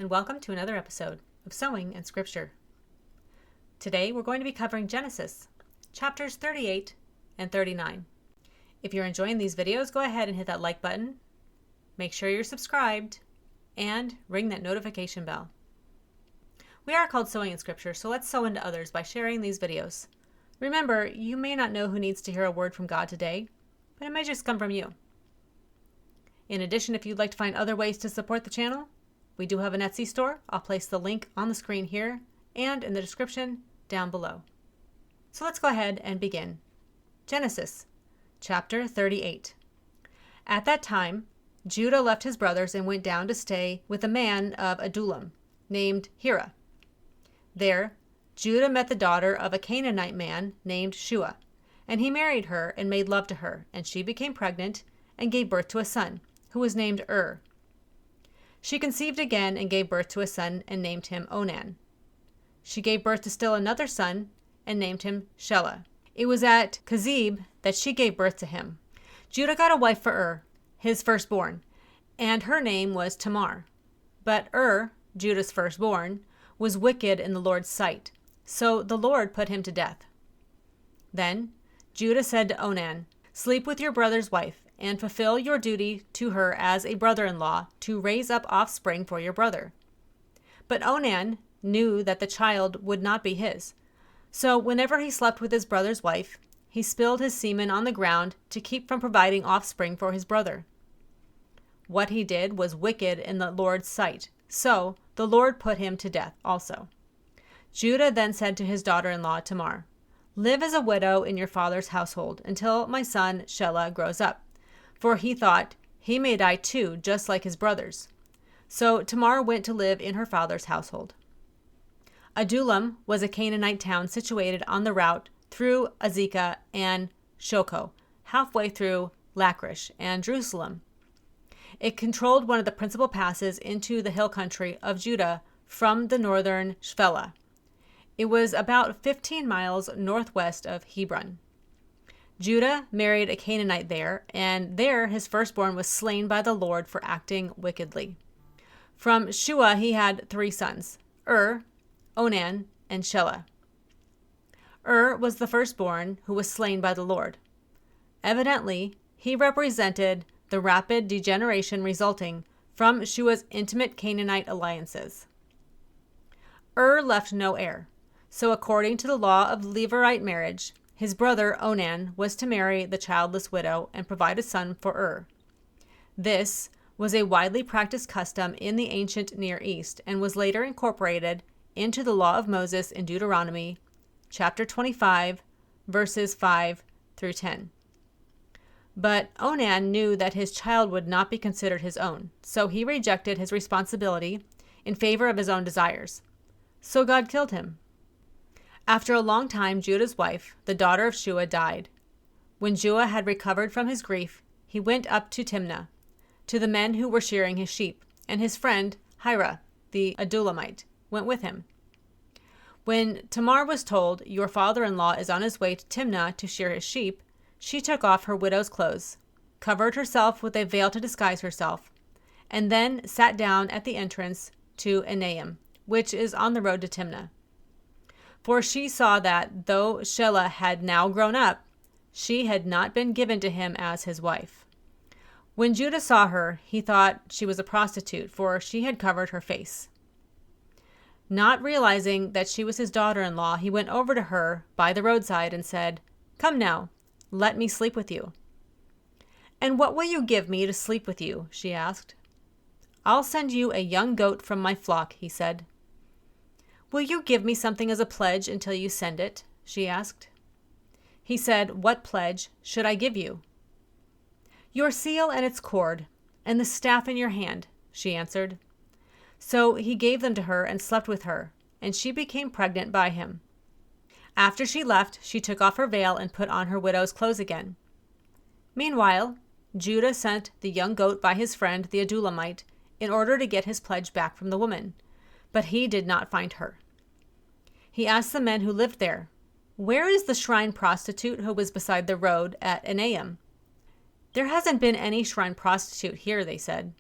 and welcome to another episode of Sewing and Scripture. Today we're going to be covering Genesis, chapters 38 and 39. If you're enjoying these videos, go ahead and hit that like button, make sure you're subscribed, and ring that notification bell. We are called Sewing in Scripture, so let's sow into others by sharing these videos. Remember, you may not know who needs to hear a word from God today, but it may just come from you. In addition, if you'd like to find other ways to support the channel, we do have an Etsy store. I'll place the link on the screen here and in the description down below. So let's go ahead and begin. Genesis, chapter 38. At that time, Judah left his brothers and went down to stay with a man of Adullam named Hira. There, Judah met the daughter of a Canaanite man named Shua, and he married her and made love to her, and she became pregnant and gave birth to a son, who was named She conceived again and gave birth to a son and named him Onan. She gave birth to still another son and named him Shelah. It was at Kezib that she gave birth to him. Judah got a wife for his firstborn, and her name was Tamar. But Judah's firstborn, was wicked in the Lord's sight, so the Lord put him to death. Then Judah said to Onan, "Sleep with your brother's wife, and fulfill your duty to her as a brother-in-law to raise up offspring for your brother." But Onan knew that the child would not be his. So whenever he slept with his brother's wife, he spilled his semen on the ground to keep from providing offspring for his brother. What he did was wicked in the Lord's sight, so the Lord put him to death also. Judah then said to his daughter-in-law Tamar, "Live as a widow in your father's household until my son Shelah grows up." For he thought, he may die too, just like his brothers. So Tamar went to live in her father's household. Adullam was a Canaanite town situated on the route through Azekah and Shoko, halfway through Lachish and Jerusalem. It controlled one of the principal passes into the hill country of Judah from the northern Shephelah. It was about 15 miles northwest of Hebron. Judah married a Canaanite there, and there his firstborn was slain by the Lord for acting wickedly. From Shua he had 3 sons, Onan, and Shelah. Was the firstborn who was slain by the Lord. Evidently, he represented the rapid degeneration resulting from Shua's intimate Canaanite alliances. Left no heir, so according to the law of Levirate marriage, his brother Onan was to marry the childless widow and provide a son for This was a widely practiced custom in the ancient Near East and was later incorporated into the law of Moses in Deuteronomy, chapter 25, verses 5 through 10. But Onan knew that his child would not be considered his own, so he rejected his responsibility in favor of his own desires. So God killed him. After a long time, Judah's wife, the daughter of Shua, died. When Judah had recovered from his grief, he went up to Timnah, to the men who were shearing his sheep, and his friend Hira, the Adullamite, went with him. When Tamar was told, "Your father-in-law is on his way to Timnah to shear his sheep," she took off her widow's clothes, covered herself with a veil to disguise herself, and then sat down at the entrance to Enaim, which is on the road to Timnah. For she saw that, though Shelah had now grown up, she had not been given to him as his wife. When Judah saw her, he thought she was a prostitute, for she had covered her face. Not realizing that she was his daughter-in-law, he went over to her by the roadside and said, "Come now, let me sleep with you." "And what will you give me to sleep with you?" she asked. "I'll send you a young goat from my flock," he said. "Will you give me something as a pledge until you send it?" she asked. He said, "What pledge should I give you?" "Your seal and its cord, and the staff in your hand," she answered. So he gave them to her and slept with her, and she became pregnant by him. After she left, she took off her veil and put on her widow's clothes again. Meanwhile, Judah sent the young goat by his friend the Adullamite in order to get his pledge back from the woman, but he did not find her. He asked the men who lived there, "Where is the shrine prostitute who was beside the road at Enaim?" "There hasn't been any shrine prostitute here," they said.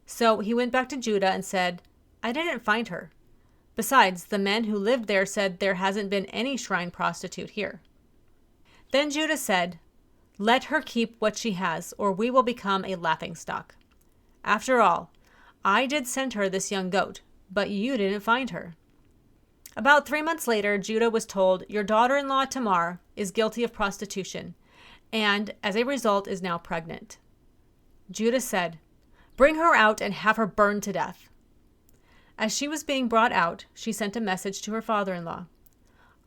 So he went back to Judah and said, I didn't find her. Besides, the men who lived there said there hasn't been any shrine prostitute here." Then Judah said, "Let her keep what she has, or we will become a laughingstock. After all, I did send her this young goat, but you didn't find her." About 3 months later, Judah was told, "Your daughter-in-law Tamar is guilty of prostitution, and as a result is now pregnant." Judah said, "Bring her out and have her burned to death." As she was being brought out, she sent a message to her father-in-law.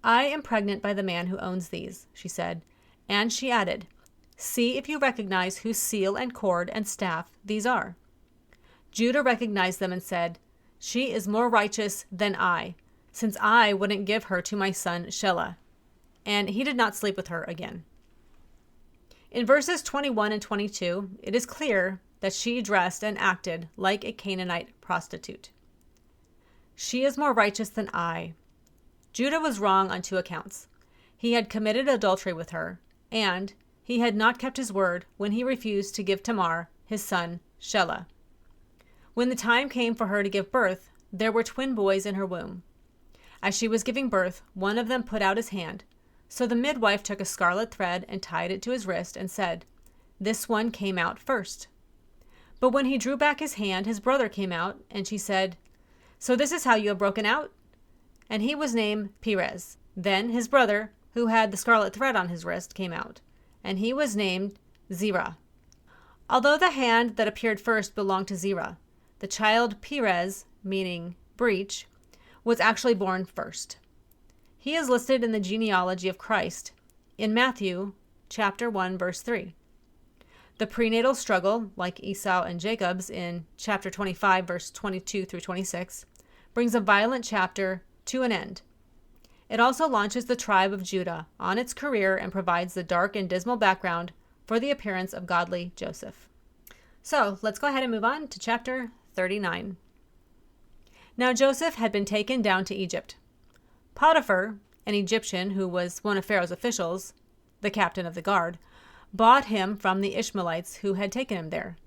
"I am pregnant by the man who owns these," she said, and she added, "See if you recognize whose seal and cord and staff these are." Judah recognized them and said, "She is more righteous than I, since I wouldn't give her to my son Shelah." And he did not sleep with her again. In verses 21 and 22, it is clear that she dressed and acted like a Canaanite prostitute. She is more righteous than I. Judah was wrong on 2 accounts. He had committed adultery with her, and he had not kept his word when he refused to give Tamar his son Shelah. When the time came for her to give birth, there were twin boys in her womb. As she was giving birth, one of them put out his hand. So the midwife took a scarlet thread and tied it to his wrist and said, "This one came out first." But when he drew back his hand, his brother came out, and she said, "So this is how you have broken out?" And he was named Perez. Then his brother, who had the scarlet thread on his wrist, came out, and he was named Zerah. Although the hand that appeared first belonged to Zerah, the child Perez, meaning breach, was actually born first. He is listed in the genealogy of Christ in Matthew chapter 1, verse 3. The prenatal struggle, like Esau and Jacob's in chapter 25, verse 22 through 26, brings a violent chapter to an end. It also launches the tribe of Judah on its career and provides the dark and dismal background for the appearance of godly Joseph. So let's go ahead and move on to chapter 39. Now Joseph had been taken down to Egypt. Potiphar, an Egyptian who was one of Pharaoh's officials, the captain of the guard, bought him from the Ishmaelites who had taken him there.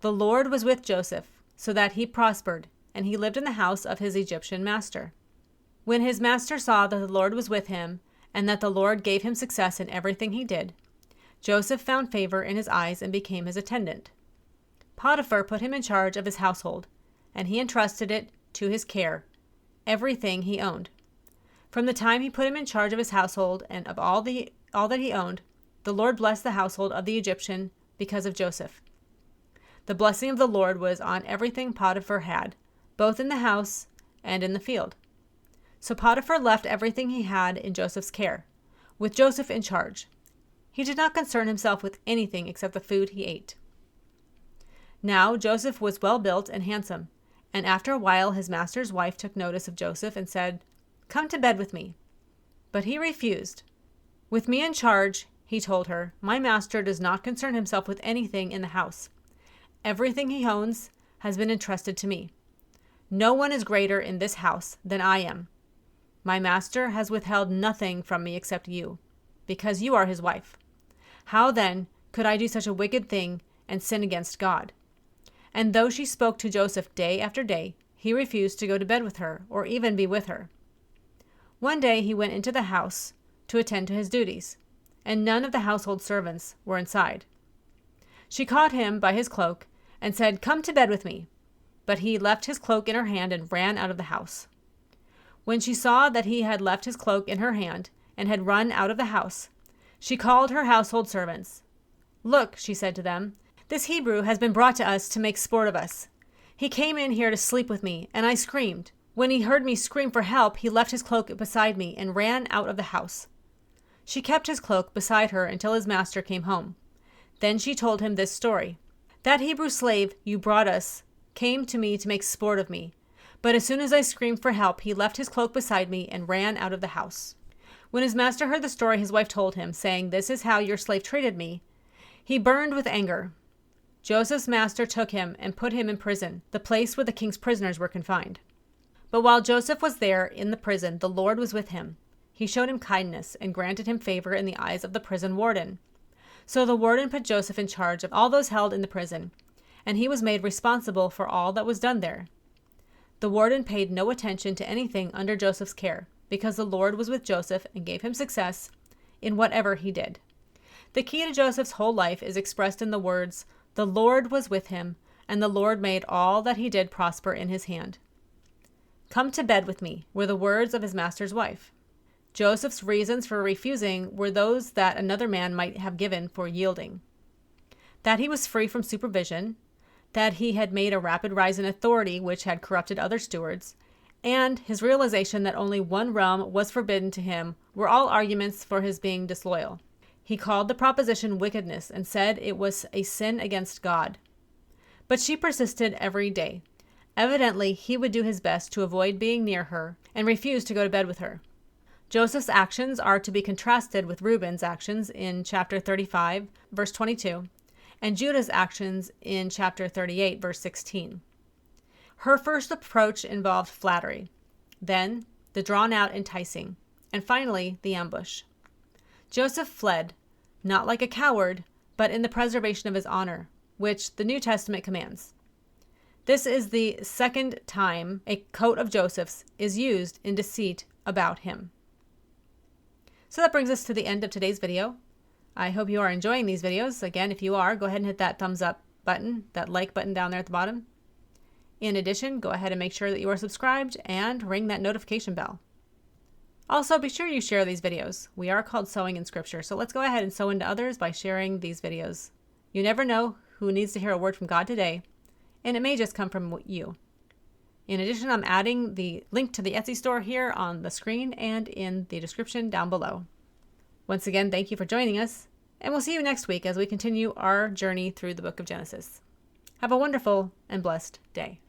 The Lord was with Joseph, so that he prospered, and he lived in the house of his Egyptian master. When his master saw that the Lord was with him, and that the Lord gave him success in everything he did, Joseph found favor in his eyes and became his attendant. Potiphar put him in charge of his household, and he entrusted it to his care, everything he owned. From the time he put him in charge of his household and of all that he owned, the Lord blessed the household of the Egyptian because of Joseph. The blessing of the Lord was on everything Potiphar had, both in the house and in the field. So Potiphar left everything he had in Joseph's care, with Joseph in charge. He did not concern himself with anything except the food he ate. Now Joseph was well built and handsome, and after a while his master's wife took notice of Joseph and said, "Come to bed with me." But he refused. "With me in charge," he told her, "my master does not concern himself with anything in the house. Everything he owns has been entrusted to me. No one is greater in this house than I am. My master has withheld nothing from me except you, because you are his wife. How then could I do such a wicked thing and sin against God?" And though she spoke to Joseph day after day, he refused to go to bed with her or even be with her. One day he went into the house to attend to his duties, and none of the household servants were inside. She caught him by his cloak and said, "Come to bed with me." But he left his cloak in her hand and ran out of the house. When she saw that he had left his cloak in her hand and had run out of the house, she called her household servants. "Look," she said to them, "this Hebrew has been brought to us to make sport of us. He came in here to sleep with me, and I screamed. When he heard me scream for help, he left his cloak beside me and ran out of the house." She kept his cloak beside her until his master came home. Then she told him this story. "That Hebrew slave you brought us came to me to make sport of me. But as soon as I screamed for help, he left his cloak beside me and ran out of the house." When his master heard the story his wife told him, saying, "This is how your slave treated me," he burned with anger. Joseph's master took him and put him in prison, the place where the king's prisoners were confined. But while Joseph was there in the prison, the Lord was with him. He showed him kindness and granted him favor in the eyes of the prison warden. So the warden put Joseph in charge of all those held in the prison, and he was made responsible for all that was done there. The warden paid no attention to anything under Joseph's care, because the Lord was with Joseph and gave him success in whatever he did. The key to Joseph's whole life is expressed in the words, "The Lord was with him, and the Lord made all that he did prosper in his hand." "Come to bed with me," were the words of his master's wife. Joseph's reasons for refusing were those that another man might have given for yielding. That he was free from supervision, that he had made a rapid rise in authority which had corrupted other stewards, and his realization that only one realm was forbidden to him were all arguments for his being disloyal. He called the proposition wickedness and said it was a sin against God. But she persisted every day. Evidently, he would do his best to avoid being near her and refuse to go to bed with her. Joseph's actions are to be contrasted with Reuben's actions in chapter 35, verse 22, and Judah's actions in chapter 38, verse 16. Her first approach involved flattery, then the drawn-out enticing, and finally the ambush. Joseph fled, not like a coward, but in the preservation of his honor, which the New Testament commands. This is the second time a coat of Joseph's is used in deceit about him. So that brings us to the end of today's video. I hope you are enjoying these videos. Again, if you are, go ahead and hit that thumbs up button, that like button down there at the bottom. In addition, go ahead and make sure that you are subscribed and ring that notification bell. Also, be sure you share these videos. We are called Sowing in Scripture, so let's go ahead and sow into others by sharing these videos. You never know who needs to hear a word from God today, and it may just come from you. In addition, I'm adding the link to the Etsy store here on the screen and in the description down below. Once again, thank you for joining us, and we'll see you next week as we continue our journey through the book of Genesis. Have a wonderful and blessed day.